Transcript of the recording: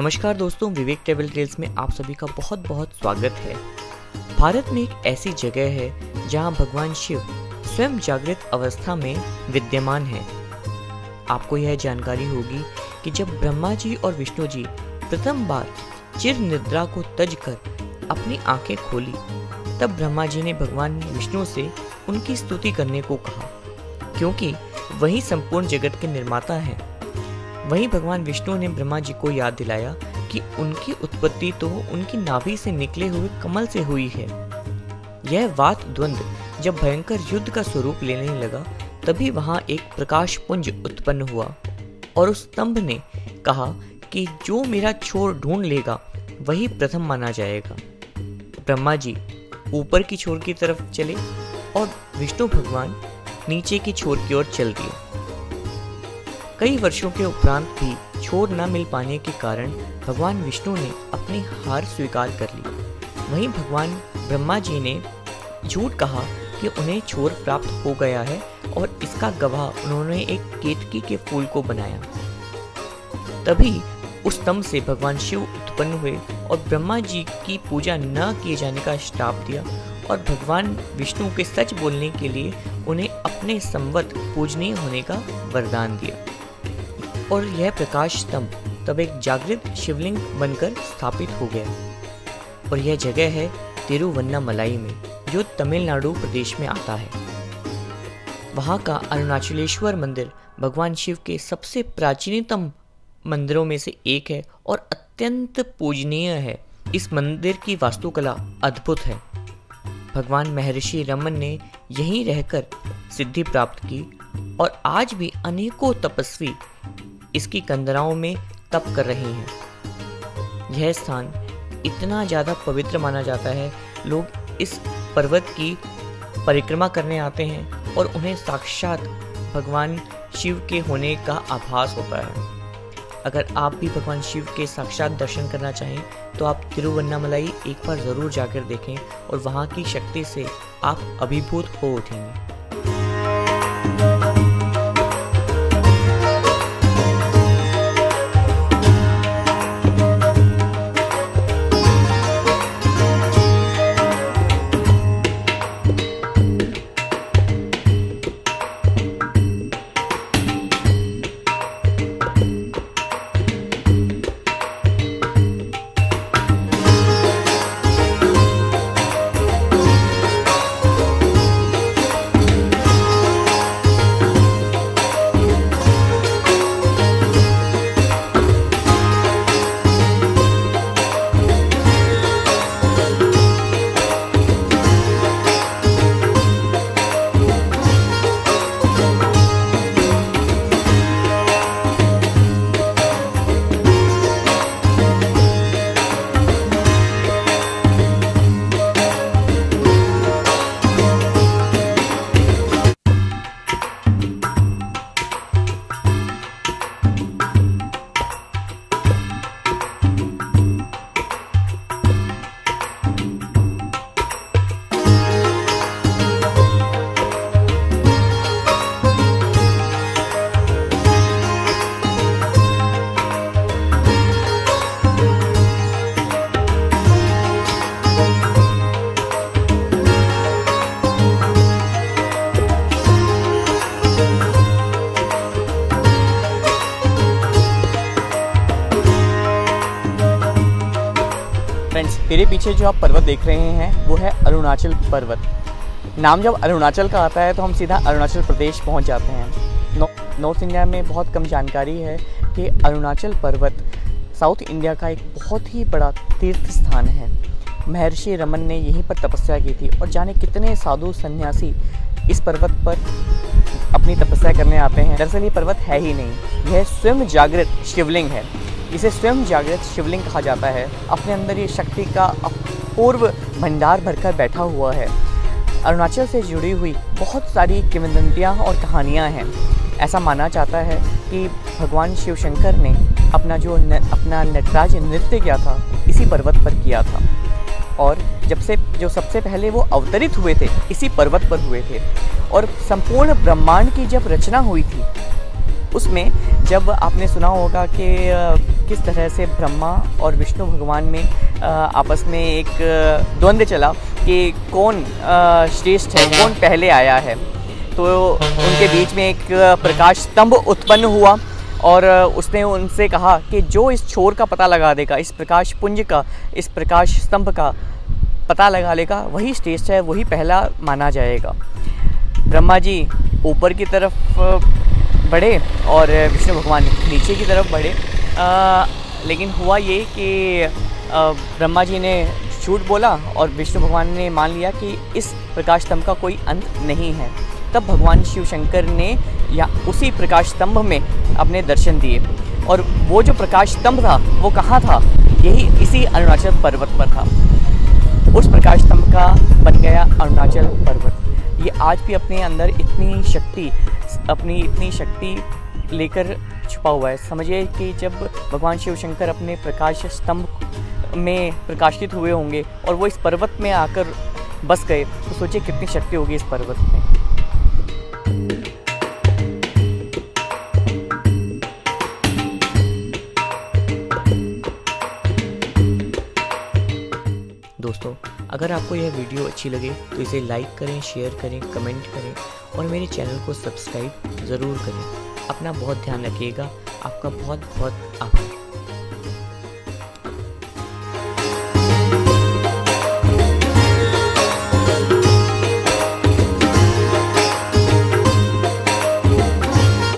नमस्कार दोस्तों, विवेक travel tales में आप सभी का बहुत बहुत स्वागत है। भारत में एक ऐसी जगह है जहां भगवान शिव स्वयं जागृत अवस्था में विद्यमान है। आपको यह जानकारी होगी कि जब ब्रह्मा जी और विष्णु जी प्रथम बार चिर निद्रा को तज कर अपनी आंखें खोली, तब ब्रह्मा जी ने भगवान विष्णु से उनकी स्तुति करने को कहा, क्योंकि वही संपूर्ण जगत के निर्माता हैं। वहीं भगवान विष्णु ने ब्रह्मा जी को याद दिलाया कि उनकी उत्पत्ति तो उनकी नाभि से निकले हुए कमल से हुई है। यह वात द्वंद्व जब भयंकर युद्ध का स्वरूप लेने लगा, तभी वहां एक प्रकाश पुंज उत्पन्न हुआ और उस स्तंभ ने कहा कि जो मेरा छोर ढूंढ लेगा वही प्रथम माना जाएगा। ब्रह्मा जी ऊपर की छोर की तरफ चले और विष्णु भगवान नीचे की छोर की ओर चल दिए। कई वर्षों के उपरांत भी छोर न मिल पाने के कारण भगवान विष्णु ने अपनी हार स्वीकार कर ली। वहीं भगवान ब्रह्मा जी ने झूठ कहा कि उन्हें छोर प्राप्त हो गया है और इसका गवाह उन्होंने एक केतकी के फूल को बनाया। तभी उस स्तंभ से भगवान शिव उत्पन्न हुए और ब्रह्मा जी की पूजा न किए जाने का श्राप दिया और भगवान विष्णु के सच बोलने के लिए उन्हें अपने संवत पूजनीय होने का वरदान दिया। और यह प्रकाश स्तंभ तब एक जागृत शिवलिंग बनकर स्थापित हो गया। और यह जगह है तिरुवन्नामलाई में, जो तमिलनाडु प्रदेश में आता है। वहाँ का अरुणाचलेश्वर मंदिर भगवान शिव के सबसे प्राचीनतम मंदिरों में से एक है और अत्यंत पूजनीय है। इस मंदिर की वास्तुकला अद्भुत है। भगवान महर्षि रमन ने यहीं रहकर सिद्धि प्राप्त की और आज भी अनेकों तपस्वी इसकी कंदराओं में तप कर रहे हैं। यह स्थान इतना ज़्यादा पवित्र माना जाता है, लोग इस पर्वत की परिक्रमा करने आते हैं और उन्हें साक्षात भगवान शिव के होने का आभास होता है। अगर आप भी भगवान शिव के साक्षात दर्शन करना चाहें तो आप तिरुवन्नामलाई एक बार ज़रूर जाकर देखें और वहाँ की शक्ति से आप अभिभूत हो उठेंगे। फ्रेंड्स, मेरे पीछे जो आप पर्वत देख रहे हैं वो है अरुणाचल पर्वत। नाम जब अरुणाचल का आता है तो हम सीधा अरुणाचल प्रदेश पहुंच जाते हैं। नॉर्थ इंडिया में बहुत कम जानकारी है कि अरुणाचल पर्वत साउथ इंडिया का एक बहुत ही बड़ा तीर्थ स्थान है। महर्षि रमन ने यहीं पर तपस्या की थी और जाने कितने साधु सन्यासी इस पर्वत पर अपनी तपस्या करने आते हैं। दरअसल ये पर्वत है ही नहीं, यह स्वयं जागृत शिवलिंग है। इसे स्वयं जागृत शिवलिंग कहा जाता है। अपने अंदर ये शक्ति का अपूर्व भंडार भरकर बैठा हुआ है। अरुणाचल से जुड़ी हुई बहुत सारी किंवदंतियाँ और कहानियाँ हैं। ऐसा माना जाता है कि भगवान शिव शंकर ने अपना नटराज नृत्य किया था इसी पर्वत पर किया था, और जो सबसे पहले वो अवतरित हुए थे इसी पर्वत पर हुए थे। और संपूर्ण ब्रह्मांड की जब रचना हुई थी उसमें, जब आपने सुना होगा कि किस तरह से ब्रह्मा और विष्णु भगवान में आपस में एक द्वंद्व चला कि कौन श्रेष्ठ है, कौन पहले आया है। तो उनके बीच में एक प्रकाश स्तंभ उत्पन्न हुआ और उसने उनसे कहा कि जो इस छोर का पता लगा देगा, इस प्रकाश पुंज का, इस प्रकाश स्तंभ का पता लगा लेगा, वही श्रेष्ठ है, वही पहला माना जाएगा। ब्रह्मा जी ऊपर की तरफ बढ़े और विष्णु भगवान नीचे की तरफ बढ़े, लेकिन हुआ ये कि ब्रह्मा जी ने झूठ बोला और विष्णु भगवान ने मान लिया कि इस प्रकाश स्तंभ का कोई अंत नहीं है। तब भगवान शिव शंकर ने या उसी प्रकाश स्तंभ में अपने दर्शन दिए, और वो जो प्रकाश स्तंभ था वो कहाँ था? यही इसी अरुणाचल पर्वत पर था। उस प्रकाश स्तंभ का बन गया अरुणाचल पर्वत। ये आज भी अपने अंदर इतनी शक्ति लेकर छुपा हुआ है। समझिए कि जब भगवान शिव शंकर अपने प्रकाश स्तंभ में प्रकाशित हुए होंगे और वो इस पर्वत में आकर बस गए, तो सोचिए कितनी शक्ति होगी इस पर्वत में। दोस्तों, अगर आपको यह वीडियो अच्छी लगे तो इसे लाइक करें, शेयर करें, कमेंट करें और मेरे चैनल को सब्सक्राइब ज़रूर करें। अपना बहुत ध्यान रखिएगा। आपका बहुत बहुत आभार।